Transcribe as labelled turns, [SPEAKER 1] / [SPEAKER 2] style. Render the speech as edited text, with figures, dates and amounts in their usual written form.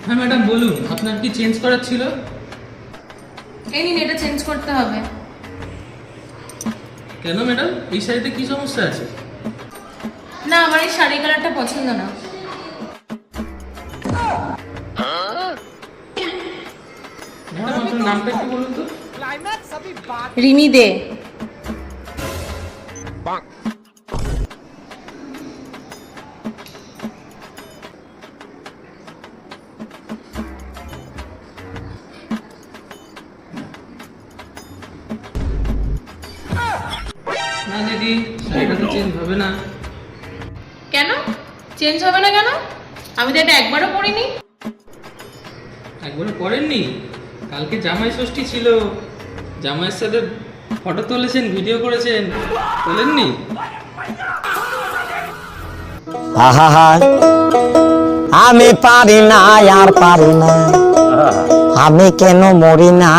[SPEAKER 1] হ্যাঁ ম্যাডাম বলুন, আপনার কি চেঞ্জ করার ছিল?
[SPEAKER 2] এই নিন, এটা চেঞ্জ করতে হবে।
[SPEAKER 1] কেন ম্যাডাম, এই শাড়িতে কি সমস্যা আছে?
[SPEAKER 2] না, আমার এই শাড়ি কালারটা পছন্দ না।
[SPEAKER 1] ম্যাডাম আপনার নামটা একটু বলুন তো।
[SPEAKER 2] রিমি দে।
[SPEAKER 1] না দিদি, শাড়িটা তো চেঞ্জ হবে না।
[SPEAKER 2] কেন চেঞ্জ হবে না কেন? আমি তো এটা একবারও পরিনি।
[SPEAKER 1] একবারও পরেননি? কালকে জামাই ষষ্ঠী ছিল, জামাইয়ের সাথে ফটো তুলেছেন, ভিডিও করেছেন, তোলেননি?
[SPEAKER 3] আহা, আমি পারি না আর পারি না, আমি কেন মরি না।